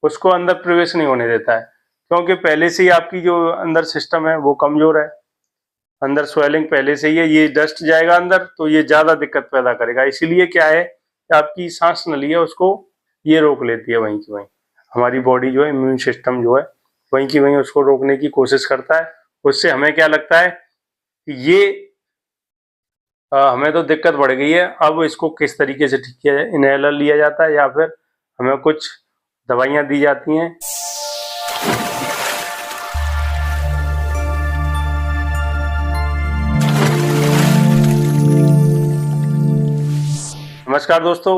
उसको अंदर प्रवेश नहीं होने देता है, क्योंकि पहले से ही आपकी जो अंदर सिस्टम है वो कमजोर है, अंदर स्वेलिंग पहले से ही है। ये डस्ट जाएगा अंदर तो ये ज्यादा दिक्कत पैदा करेगा। इसीलिए क्या है कि आपकी सांस नली है उसको ये रोक लेती है वहीं की वहीं। हमारी बॉडी जो है, इम्यून सिस्टम जो है वहीं की वहीं उसको रोकने की कोशिश करता है। उससे हमें क्या लगता है कि ये हमें तो दिक्कत बढ़ गई है, अब इसको किस तरीके से ठीक किया जाए। इनहेलर लिया जाता है या फिर हमें कुछ दवाइयां दी जाती हैं। नमस्कार दोस्तों,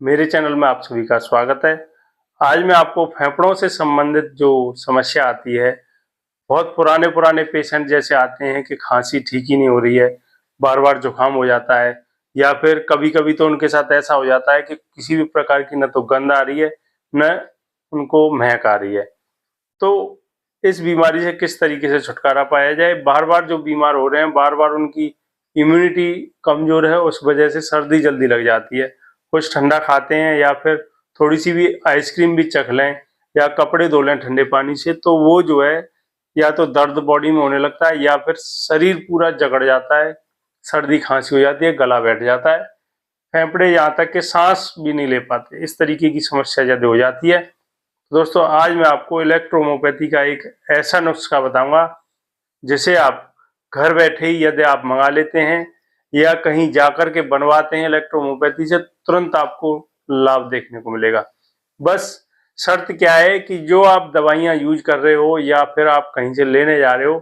मेरे चैनल में आप सभी का स्वागत है। आज मैं आपको फेफड़ों से संबंधित जो समस्या आती है, बहुत पुराने पेशेंट जैसे आते हैं कि खांसी ठीक ही नहीं हो रही है, बार बार जुकाम हो जाता है, या फिर कभी कभी तो उनके साथ ऐसा हो जाता है कि किसी भी प्रकार की न तो गंध आ रही है न उनको महक आ रही है। तो इस बीमारी से किस तरीके से छुटकारा पाया जाए। बार बार जो बीमार हो रहे हैं, बार बार उनकी इम्यूनिटी कमजोर है, उस वजह से सर्दी जल्दी लग जाती है। कुछ ठंडा खाते हैं या फिर थोड़ी सी भी आइसक्रीम भी चख लें या कपड़े धो लें ठंडे पानी से, तो वो जो है या तो दर्द बॉडी में होने लगता है या फिर शरीर पूरा जकड़ जाता है, सर्दी खांसी हो जाती है, गला बैठ जाता है, फेफड़े यहाँ तक के सांस भी नहीं ले पाते। इस तरीके की समस्या ज्यादा हो जाती है। तो दोस्तों, आज मैं आपको इलेक्ट्रोहोम्योपैथी का एक ऐसा नुस्खा बताऊंगा जिसे आप घर बैठे ही यदि आप मंगा लेते हैं या कहीं जाकर के बनवाते हैं इलेक्ट्रोहोम्योपैथी से, तुरंत आपको लाभ देखने को मिलेगा। बस शर्त क्या है कि जो आप दवाइयां यूज कर रहे हो या फिर आप कहीं से लेने जा रहे हो,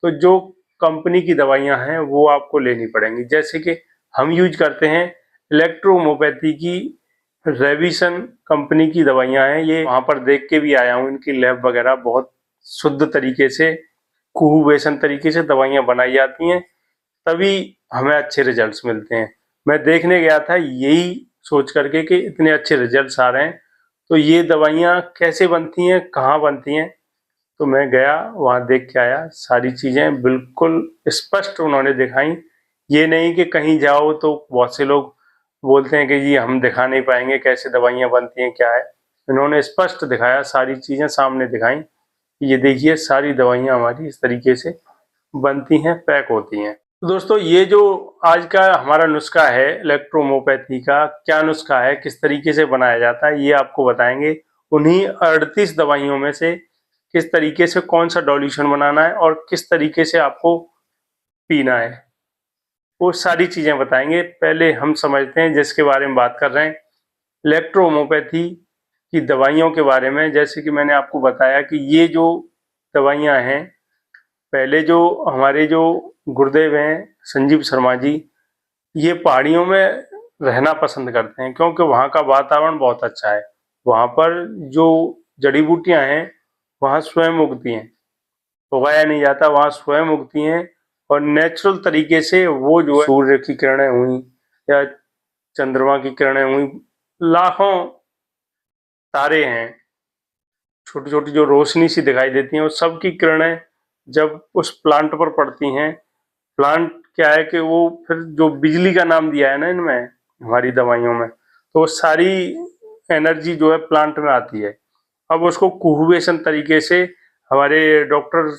तो जो कंपनी की दवाइयां हैं वो आपको लेनी पड़ेंगी। जैसे कि हम यूज करते हैं इलेक्ट्रोहोम्योपैथी की रेविसन कंपनी की दवाइयां हैं। ये वहां पर देख के भी आया हूँ, इनकी लैब वगैरह बहुत शुद्ध तरीके से, कुहुबेसन तरीके से दवाइयां बनाई जाती हैं, तभी हमें अच्छे रिजल्ट्स मिलते हैं। मैं देखने गया था यही सोच करके कि इतने अच्छे रिजल्ट्स आ रहे हैं, तो ये दवाइयां कैसे बनती हैं, कहाँ बनती हैं। तो मैं गया, वहां देख के आया, सारी चीजें बिल्कुल स्पष्ट उन्होंने दिखाई। ये नहीं कि कहीं जाओ तो बहुत से लोग बोलते हैं कि जी हम दिखा नहीं पाएंगे, कैसे दवाइयां बनती हैं क्या है। इन्होंने स्पष्ट दिखाया, सारी चीजें सामने दिखाई। ये देखिए, सारी दवाइयां हमारी इस तरीके से बनती हैं, पैक होती हैं। तो दोस्तों, ये जो आज का हमारा नुस्खा है इलेक्ट्रोहोम्योपैथी का, क्या नुस्खा है, किस तरीके से बनाया जाता है, ये आपको बताएंगे। उन्हीं 38 दवाइयों में से किस तरीके से कौन सा डोल्यूशन बनाना है और किस तरीके से आपको पीना है, वो सारी चीजें बताएंगे। पहले हम समझते हैं जिसके बारे में बात कर रहे हैं, इलेक्ट्रोहोम्योपैथी की दवाइयों के बारे में। जैसे कि मैंने आपको बताया कि ये जो दवाइयां हैं, पहले जो हमारे जो गुरुदेव हैं संजीव शर्मा जी, ये पहाड़ियों में रहना पसंद करते हैं क्योंकि वहाँ का वातावरण बहुत अच्छा है। वहाँ पर जो जड़ी बूटियां हैं वहाँ स्वयं उगती हैं, उगाया नहीं जाता, वहाँ स्वयं उगती हैं और नेचुरल तरीके से वो जो है, सूर्य की किरणें हुई या चंद्रमा की किरणें हुई, लाखों तारे हैं, छोटी छोटी जो रोशनी सी दिखाई देती हैं, वो सब की किरणें जब उस प्लांट पर पड़ती हैं, प्लांट क्या है कि वो फिर जो बिजली का नाम दिया है ना इनमें, हमारी दवाइयों में, तो वो सारी एनर्जी जो है प्लांट में आती है। अब उसको कुहुबेसन तरीके से हमारे डॉक्टर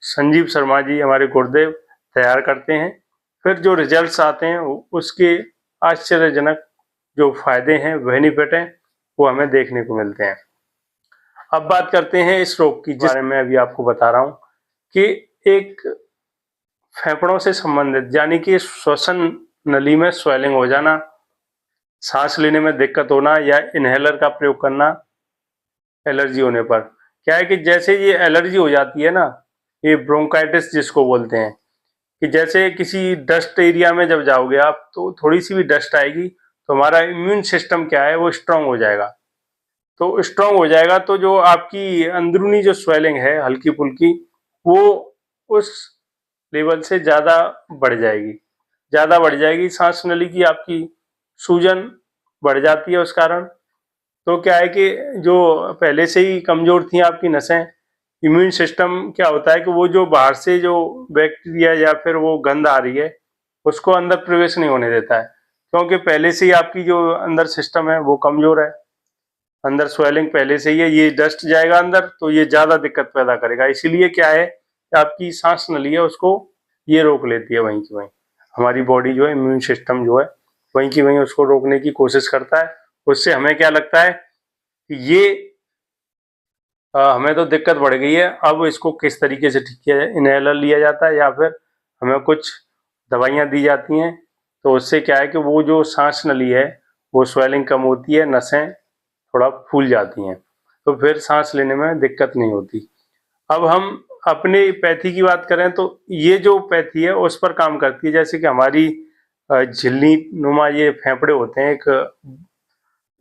संजीव शर्मा जी, हमारे गुरुदेव, तैयार करते हैं। फिर जो रिजल्ट्स आते हैं उसके आश्चर्यजनक जो फायदे हैं, बेनिफिट हैं, वो हमें देखने को मिलते हैं। अब बात करते हैं इस रोग की, जिस बारे में अभी आपको बता रहा हूँ कि एक फेफड़ों से संबंधित, यानी कि श्वसन नली में स्वेलिंग हो जाना, सांस लेने में दिक्कत होना या इनहेलर का प्रयोग करना एलर्जी होने पर। क्या है कि जैसे ये एलर्जी हो जाती है ना, ये ब्रोंकाइटिस जिसको बोलते हैं, कि जैसे किसी डस्ट एरिया में जब जाओगे आप, तो थोड़ी सी भी डस्ट आएगी तो हमारा इम्यून सिस्टम क्या है, वो स्ट्रांग हो जाएगा। तो स्ट्रांग हो जाएगा तो जो आपकी अंदरूनी जो स्वेलिंग है हल्की फुल्की, वो उस लेवल से ज्यादा बढ़ जाएगी। सांस नली की आपकी सूजन बढ़ जाती है उस कारण। तो क्या है कि जो पहले से ही कमजोर थी आपकी नसें, इम्यून सिस्टम क्या होता है कि वो जो बाहर से जो बैक्टीरिया या फिर वो गंध आ रही है उसको अंदर प्रवेश नहीं होने देता है, क्योंकि पहले से ही आपकी जो अंदर सिस्टम है वो कमजोर है। अंदर स्वेलिंग पहले से ही है, ये डस्ट जाएगा अंदर तो ये ज्यादा दिक्कत पैदा करेगा। इसीलिए क्या है कि आपकी सांस नली है उसको ये रोक लेती है वहीं की वहीं। हमारी बॉडी जो है, इम्यून सिस्टम जो है वहीं की वहीं उसको रोकने की कोशिश करता है। उससे हमें क्या लगता है कि ये हमें तो दिक्कत बढ़ गई है, अब इसको किस तरीके से ठीक किया जाए। इनहेलर लिया जाता है या फिर हमें कुछ दवाइयाँ दी जाती हैं, तो उससे क्या है कि वो जो सांस नली है वो स्वेलिंग कम होती है, नसें थोड़ा फूल जाती हैं, तो फिर सांस लेने में दिक्कत नहीं होती। अब हम अपनी पैथी की बात करें तो ये जो पैथी है उस पर काम करती है। जैसे कि हमारी झिल्ली नुमा ये फेफड़े होते हैं एक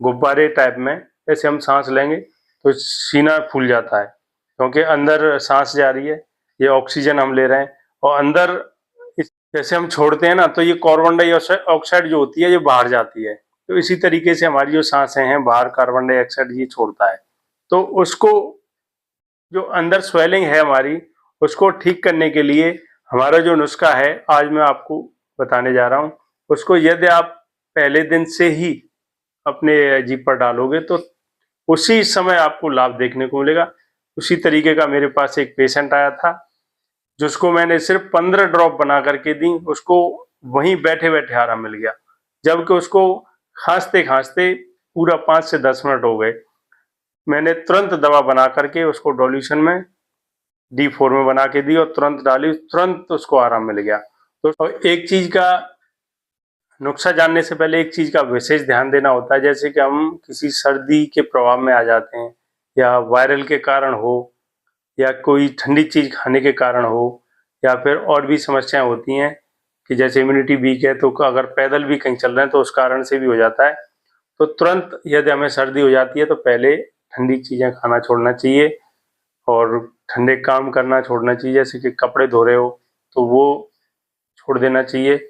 गुब्बारे टाइप में, जैसे हम सांस लेंगे तो सीना फूल जाता है क्योंकि अंदर सांस जा रही है, ये ऑक्सीजन हम ले रहे हैं और अंदर जैसे हम छोड़ते हैं ना तो ये कार्बन डाइऑक्साइड जो होती है ये बाहर जाती है। तो इसी तरीके से हमारी जो सांसें हैं बाहर कार्बन डाइऑक्साइड ये छोड़ता है। तो उसको जो अंदर स्वेलिंग है हमारी उसको ठीक करने के लिए हमारा जो नुस्खा है आज मैं आपको बताने जा रहा हूँ। उसको यदि आप पहले दिन से ही अपने जीभ पर डालोगे तो उसी समय आपको लाभ देखने को मिलेगा। उसी तरीके का मेरे पास एक पेशेंट आया था जिसको मैंने सिर्फ 15 ड्रॉप बना करके दी, उसको वहीं बैठे बैठे आराम मिल गया, जबकि उसको खांसते खांसते पूरा 5 से 10 मिनट हो गए। मैंने तुरंत दवा बना करके उसको डोल्यूशन में D4 में बना के दी और तुरंत डाली, तुरंत उसको आराम मिल गया। तो एक चीज का नुस्खा जानने से पहले एक चीज का विशेष ध्यान देना होता है, जैसे कि हम किसी सर्दी के प्रभाव में आ जाते हैं या वायरल के कारण हो या कोई ठंडी चीज खाने के कारण हो या फिर और भी समस्याएं होती हैं कि जैसे इम्यूनिटी वीक है तो अगर पैदल भी कहीं चल रहे हैं तो उस कारण से भी हो जाता है। तो तुरंत यदि हमें सर्दी हो जाती है तो पहले ठंडी चीजें खाना छोड़ना चाहिए और ठंडे काम करना छोड़ना चाहिए, जैसे कि कपड़े धो रहे हो तो वो छोड़ देना चाहिए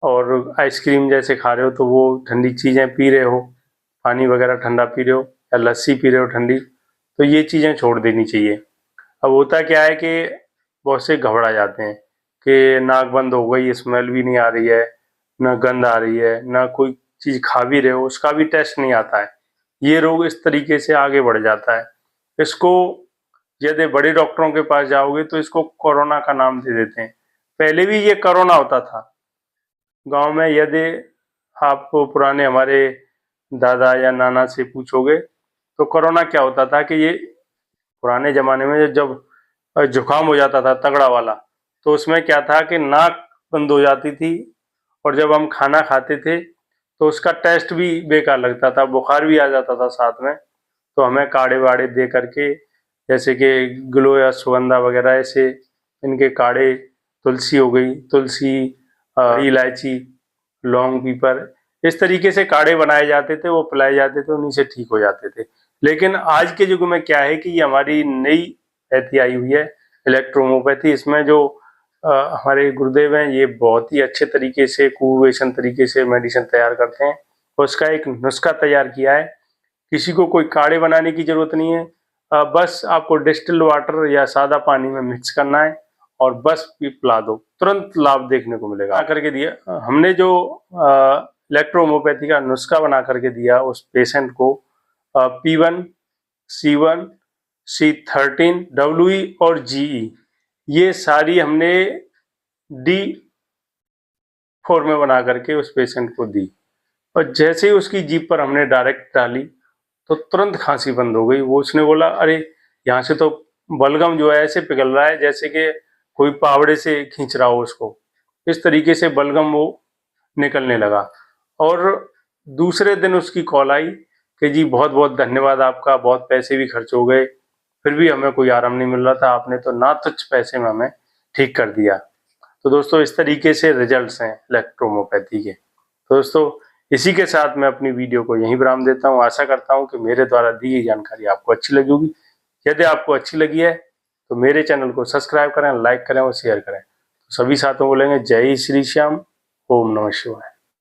और आइसक्रीम जैसे खा रहे हो तो वो ठंडी चीज़ें पी रहे हो, पानी वगैरह ठंडा पी रहे हो या लस्सी पी रहे हो ठंडी, तो ये चीज़ें छोड़ देनी चाहिए। अब होता क्या है कि बहुत से घबरा जाते हैं कि नाक बंद हो गई, स्मेल भी नहीं आ रही है, ना गंध आ रही है, ना कोई चीज़ खा भी रहे हो उसका भी टेस्ट नहीं आता है। ये रोग इस तरीके से आगे बढ़ जाता है। इसको यदि बड़े डॉक्टरों के पास जाओगे तो इसको कोरोना का नाम दे देते हैं। पहले भी ये कोरोना होता था गांव में। यदि आप पुराने हमारे दादा या नाना से पूछोगे तो कोरोना क्या होता था कि ये पुराने जमाने में जब जुकाम हो जाता था तगड़ा वाला तो उसमें क्या था कि नाक बंद हो जाती थी और जब हम खाना खाते थे तो उसका टेस्ट भी बेकार लगता था, बुखार भी आ जाता था साथ में। तो हमें काढ़े वाड़े दे करके जैसे कि ग्लो या सुगंधा वगैरह ऐसे इनके काढ़े, तुलसी हो गई, तुलसी, इलायची, लौंग, पीपर, इस तरीके से काढ़े बनाए जाते थे, वो पिलाए जाते थे, उन्हीं से ठीक हो जाते थे। लेकिन आज के युग में क्या है कि ये हमारी नई पैथी आई हुई है इलेक्ट्रोहोम्योपैथी। इसमें जो हमारे गुरुदेव हैं ये बहुत ही अच्छे तरीके से कुवेशन तरीके से मेडिसिन तैयार करते हैं। उसका एक नुस्खा तैयार किया है, किसी को कोई काढ़े बनाने की जरूरत नहीं है, बस आपको डिस्टिल्ड वाटर या सादा पानी में मिक्स करना है और बस पिला दो, तुरंत लाभ देखने को मिलेगा। करके दिया हमने जो इलेक्ट्रोहोम्योपैथी का नुस्खा बना करके दिया उस पेशेंट को, P1, C1, C13, WE और GE ये सारी हमने D4 में बना करके उस पेशेंट को दी और जैसे ही उसकी जीभ पर हमने डायरेक्ट डाली तो तुरंत खांसी बंद हो गई। वो उसने बोला अरे यहाँ से तो बलगम जो है ऐसे पिघल रहा है जैसे कि कोई पावड़े से खींच रहा हो उसको, इस तरीके से बलगम वो निकलने लगा। और दूसरे दिन उसकी कॉल आई कि जी बहुत बहुत धन्यवाद आपका, बहुत पैसे भी खर्च हो गए फिर भी हमें कोई आराम नहीं मिल रहा था, आपने तो ना तुच्छ पैसे में हमें ठीक कर दिया। तो दोस्तों इस तरीके से रिजल्ट्स हैं इलेक्ट्रोहोम्योपैथी के। तो दोस्तों इसी के साथ मैं अपनी वीडियो को यहीं विराम देता हूँ। आशा करता हूँ कि मेरे द्वारा दी गई जानकारी आपको अच्छी लगी होगी। यदि आपको अच्छी लगी है तो मेरे चैनल को सब्सक्राइब करें, लाइक करें और शेयर करें। तो सभी साथों को बोलेंगे जय श्री श्याम, ओम नमः शिवाय।